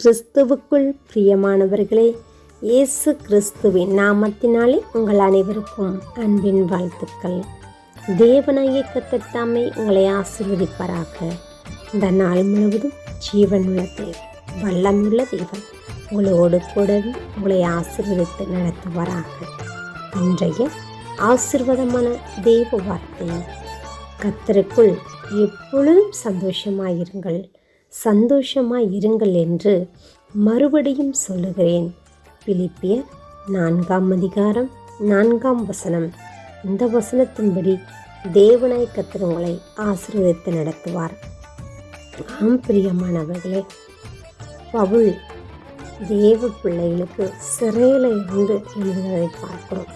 கிறிஸ்துவுக்குள் பிரியமானவர்களே, இயேசு கிறிஸ்துவின் நாமத்தினாலே உங்கள் அனைவருக்கும் அன்பின் வாழ்த்துக்கள். தேவனாகிய கர்த்தர் தாமே உங்களை ஆசீர்வதிப்பாராக. இந்த நாள் முழுவதும் ஜீவனுள்ள தேவன், வல்லமுள்ள தேவன் உங்களோடு கூட உங்களை ஆசீர்வதித்து நடத்துவாராக. இன்றைய ஆசீர்வாதமான தேவ வார்த்தை, கர்த்தருக்குள் எப்பொழுதும் சந்தோஷமாயிருங்கள் சந்தோஷமாயிருங்கள் என்று மறுபடியும் சொல்லுகிறேன். பிலிப்பியர் 4:4 இந்த வசனத்தின்படி தேவனாய் கர்த்தர் உங்களை ஆசீர்வதித்து நடத்துவார். ஆம் பிரியமானவர்களே, பவுல் தேவ பிள்ளைகளுக்கு சிறையில் இருந்து எழுதுவதை பார்க்கிறோம்.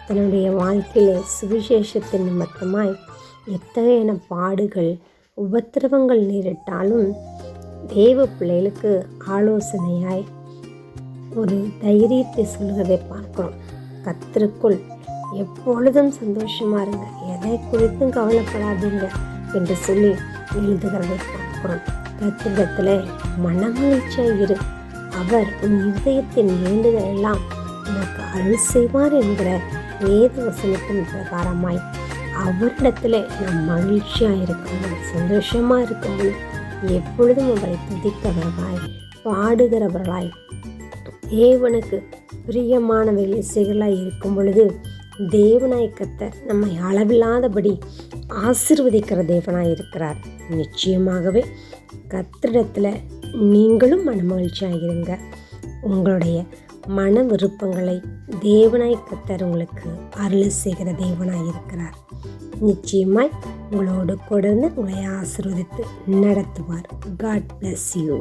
தன்னுடைய வாழ்க்கையில் சுவிசேஷத்தின் நிமித்தமாய் எத்தகைய பாடுகள் உபத்திரவங்கள் நேரிட்டாலும் தேவ பிள்ளைகளுக்கு ஆலோசனையாய் ஒரு தைரியத்தை சொல்கிறதை பார்க்கிறோம். கர்த்தருக்குள் எப்பொழுதும் சந்தோஷமா இருங்க, எதை குறித்தும் கவலைப்படாதீங்க என்று சொல்லி எழுதுகிறதை பார்க்கிறோம். கர்த்தரிடத்தில் மனமகிழ்ச்சியாக இரு, அவர் உன் இதயத்தின் வேண்டுதல் எல்லாம் உனக்கு அருள் செய்வார் என்கிற வேத வசனத்தின் பிரகாரமாய் அவரிடத்தில் நாம் மகிழ்ச்சியாக இருக்கும்போது, சந்தோஷமாக இருக்கும்போது, எப்பொழுதும் அவரை துதிக்கிறவர்களாய் பாடுகிறவர்களாய் தேவனுக்கு பிரியமான வேலைசைகளாய் இருக்கும் பொழுது தேவனாய் கர்த்தர் நம்மை அளவில்லாதபடி ஆசீர்வதிக்கிற தேவனாய் இருக்கிறார். நிச்சயமாகவே கர்த்தரிடத்தில் நீங்களும் மனமகிழ்ச்சியாக இருங்க. உங்களுடைய மன விருப்பங்களை தேவனாய் கர்த்தர் உங்களுக்கு அருள் செய்கிற தேவனாய் இருக்கிறார். நிச்சயமாய் உங்களோடு கூட உங்களை ஆசீர்வதித்து நடத்துவார். God bless you.